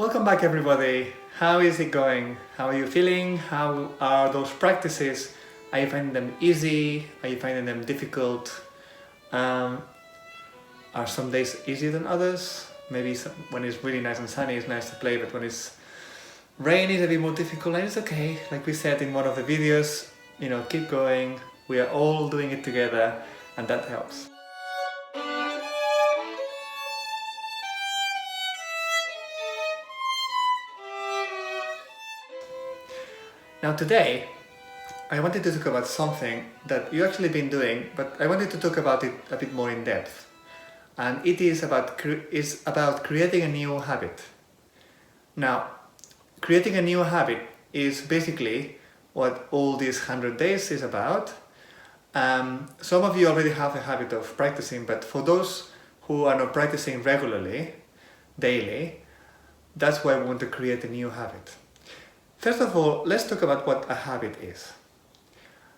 Welcome back everybody. How is it going? How are you feeling? How are those practices? Are you finding them easy? Are you finding them difficult? Are some days easier than others? Maybe when it's really nice and sunny it's nice to play, but when it's rainy it's a bit more difficult, and it's okay. Like we said in one of the videos, keep going. We are all doing it together and that helps. Now today, I wanted to talk about something that you've actually been doing, but I wanted to talk about it a bit more in depth. And it is about creating a new habit. Now, creating a new habit is basically what all these 100 days is about. Some of you already have a habit of practicing, but for those who are not practicing regularly, daily, that's why we want to create a new habit. First of all, let's talk about what a habit is.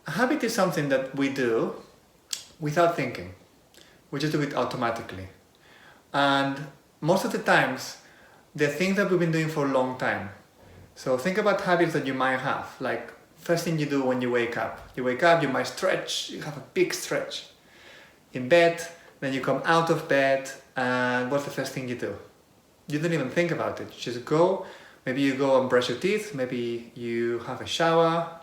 A habit is something that we do without thinking. We just do it automatically. And most of the times, they're things that we've been doing for a long time. So think about habits that you might have. Like, first thing you do when you wake up. You wake up, you might stretch, you have a big stretch. In bed, then you come out of bed, and what's the first thing you do? You don't even think about it. You just go. Maybe you go and brush your teeth, maybe you have a shower,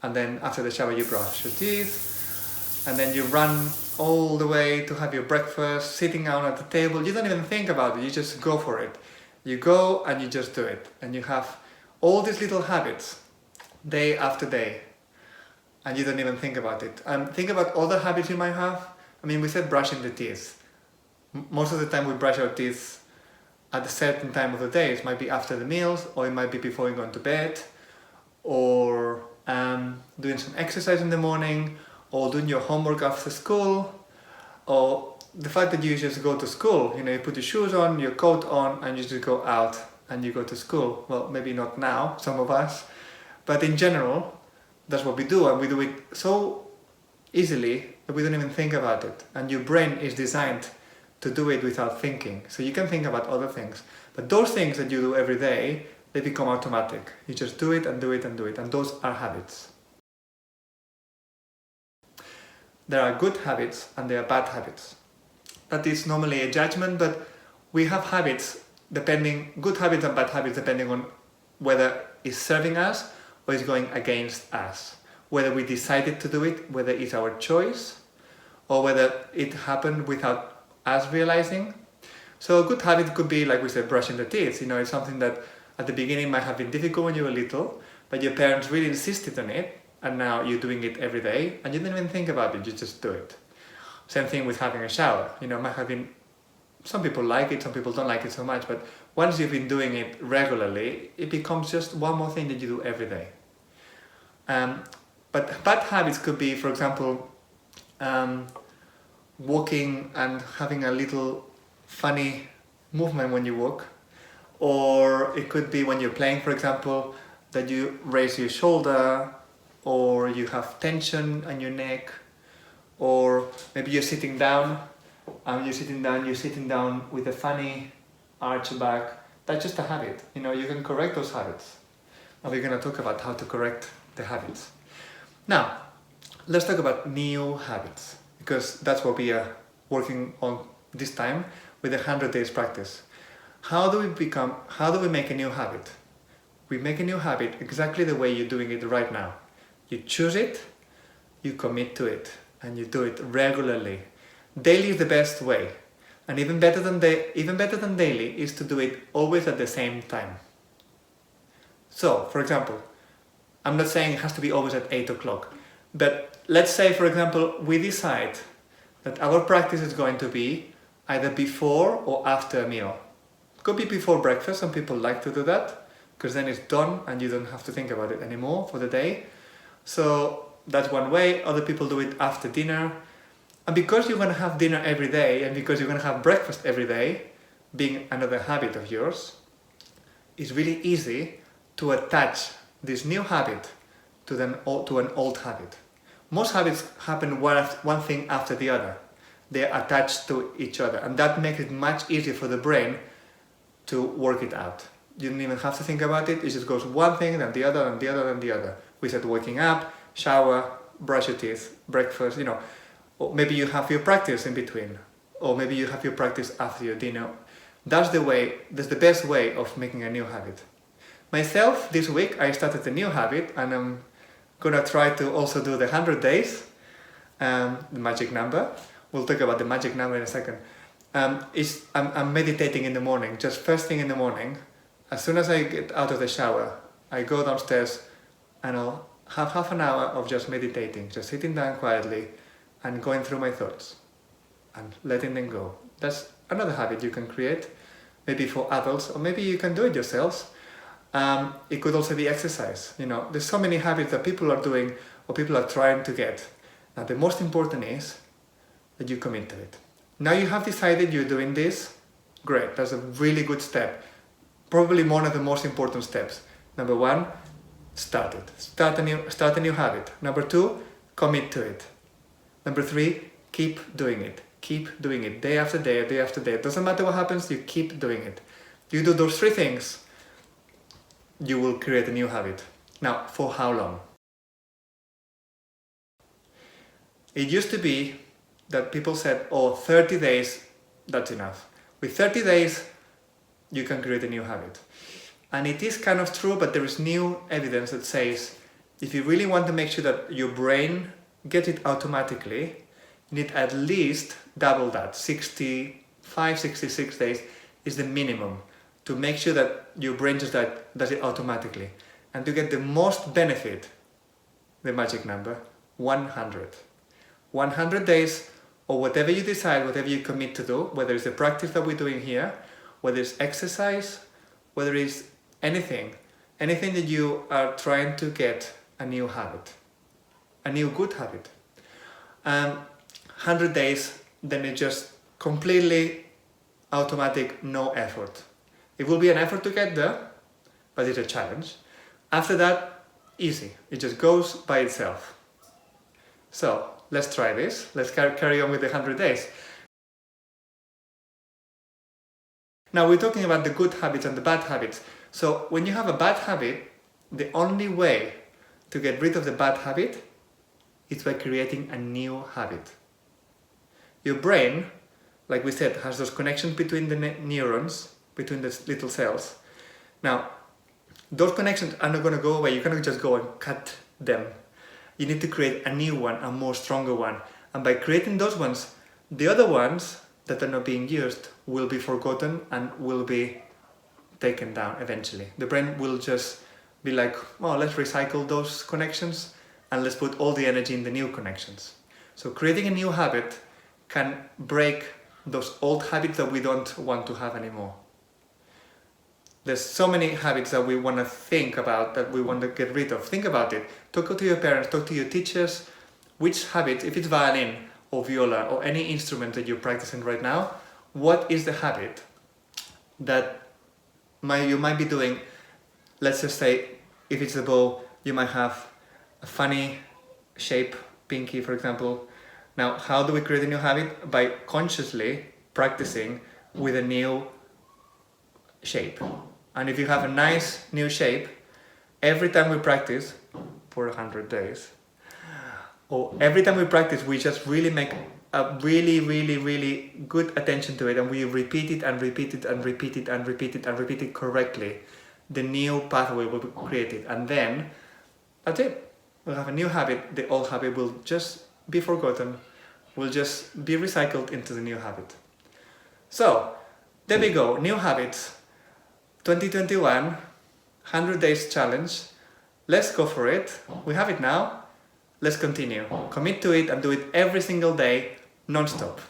and then after the shower you brush your teeth, and then you run all the way to have your breakfast, sitting down at the table. You don't even think about it, you just go for it. You go and you just do it, and you have all these little habits, day after day, and you don't even think about it. And think about other habits you might have. I mean, we said brushing the teeth. Most of the time we brush our teeth at a certain time of the day. It might be after the meals, or it might be before you go to bed, or doing some exercise in the morning, or doing your homework after school, or the fact that you just go to school. You put your shoes on, your coat on, and you just go out and you go to school. Well, maybe not now, some of us, but in general, that's what we do, and we do it so easily that we don't even think about it. And your brain is designed to do it without thinking. So you can think about other things, but those things that you do every day, they become automatic. You just do it and do it and do it, and those are habits. There are good habits and there are bad habits. That is normally a judgment, but we have habits good habits and bad habits depending on whether it's serving us or it's going against us. Whether we decided to do it, whether it's our choice, or whether it happened without us realizing. So a good habit could be, like we said, brushing the teeth. It's something that at the beginning might have been difficult when you were little, but your parents really insisted on it, and now you're doing it every day, and you don't even think about it, you just do it. Same thing with having a shower. Might have been, some people like it, some people don't like it so much, but once you've been doing it regularly, it becomes just one more thing that you do every day. But bad habits could be, for example, walking and having a little funny movement when you walk, or it could be when you're playing, for example, that you raise your shoulder, or you have tension on your neck, or maybe you're sitting down and you're sitting down with a funny arch back. That's just a habit. You can correct those habits. Now we're going to talk about how to correct the habits. Now, let's talk about new habits, because that's what we are working on this time with the 100 days practice. How do we make a new habit? We make a new habit exactly the way you're doing it right now. You choose it, you commit to it, and you do it regularly. Daily is the best way. And even better than daily is to do it always at the same time. So, for example, I'm not saying it has to be always at 8 o'clock, but let's say, for example, we decide that our practice is going to be either before or after a meal. It could be before breakfast. Some people like to do that because then it's done and you don't have to think about it anymore for the day. So that's one way. Other people do it after dinner. And because you're going to have dinner every day, and because you're going to have breakfast every day, being another habit of yours, it's really easy to attach this new habit to an old habit. Most habits happen one thing after the other. They're attached to each other, and that makes it much easier for the brain to work it out. You don't even have to think about it. It just goes one thing, then the other, and the other, and the other. We said waking up, shower, brush your teeth, breakfast, Or maybe you have your practice in between. Or maybe you have your practice after your dinner. That's the best way of making a new habit. Myself, this week, I started a new habit, and I'm gonna try to also do the 100 days, the magic number. We'll talk about the magic number in a second. I'm meditating in the morning, just first thing in the morning. As soon as I get out of the shower, I go downstairs and I'll have half an hour of just meditating, just sitting down quietly and going through my thoughts and letting them go. That's another habit you can create, maybe for adults, or maybe you can do it yourselves. It could also be exercise. There's so many habits that people are doing or people are trying to get. Now, the most important is that you commit to it. Now you have decided you're doing this. Great, that's a really good step. Probably one of the most important steps. Number 1, start it. Start a new habit. Number 2, commit to it. Number 3, keep doing it. Keep doing it day after day, day after day. It doesn't matter what happens, you keep doing it. You do those 3 things, you will create a new habit. Now, for how long? It used to be that people said, 30 days, that's enough. With 30 days, you can create a new habit. And it is kind of true, but there is new evidence that says, if you really want to make sure that your brain gets it automatically, you need at least double that. 65, 66 days is the minimum to make sure that your brain just does it automatically. And to get the most benefit, the magic number, 100. 100 days, or whatever you decide, whatever you commit to do, whether it's the practice that we're doing here, whether it's exercise, whether it's anything that you are trying to get a new habit, a new good habit. 100 days, then it's just completely automatic, no effort. It will be an effort to get there, but it's a challenge. After that, easy. It just goes by itself. So let's try this. Let's carry on with the 100 days. Now we're talking about the good habits and the bad habits. So when you have a bad habit, the only way to get rid of the bad habit is by creating a new habit. Your brain, like we said, has those connections between the neurons, between the little cells. Now, those connections are not going to go away. You cannot just go and cut them. You need to create a new one, a more stronger one. And by creating those ones, the other ones that are not being used will be forgotten and will be taken down eventually. The brain will just be like, let's recycle those connections and let's put all the energy in the new connections. So creating a new habit can break those old habits that we don't want to have anymore. There's so many habits that we want to think about, that we want to get rid of. Think about it. Talk to your parents, talk to your teachers. Which habit, if it's violin or viola or any instrument that you're practicing right now, what is the habit that you might be doing? Let's just say, if it's a bow, you might have a funny shape, pinky for example. Now, how do we create a new habit? By consciously practicing with a new shape. And if you have a nice new shape, every time we practice for 100 days, or every time we practice, we just really make a really good attention to it, and we repeat it and repeat it and repeat it and repeat it and repeat it correctly, the new pathway will be created, and then that's it. We'll have a new habit. The old habit will just be forgotten, will just be recycled into the new habit. So there we go, new habits. 2021, 100 days challenge. Let's go for it. We have it now. Let's continue. Commit to it and do it every single day, non-stop.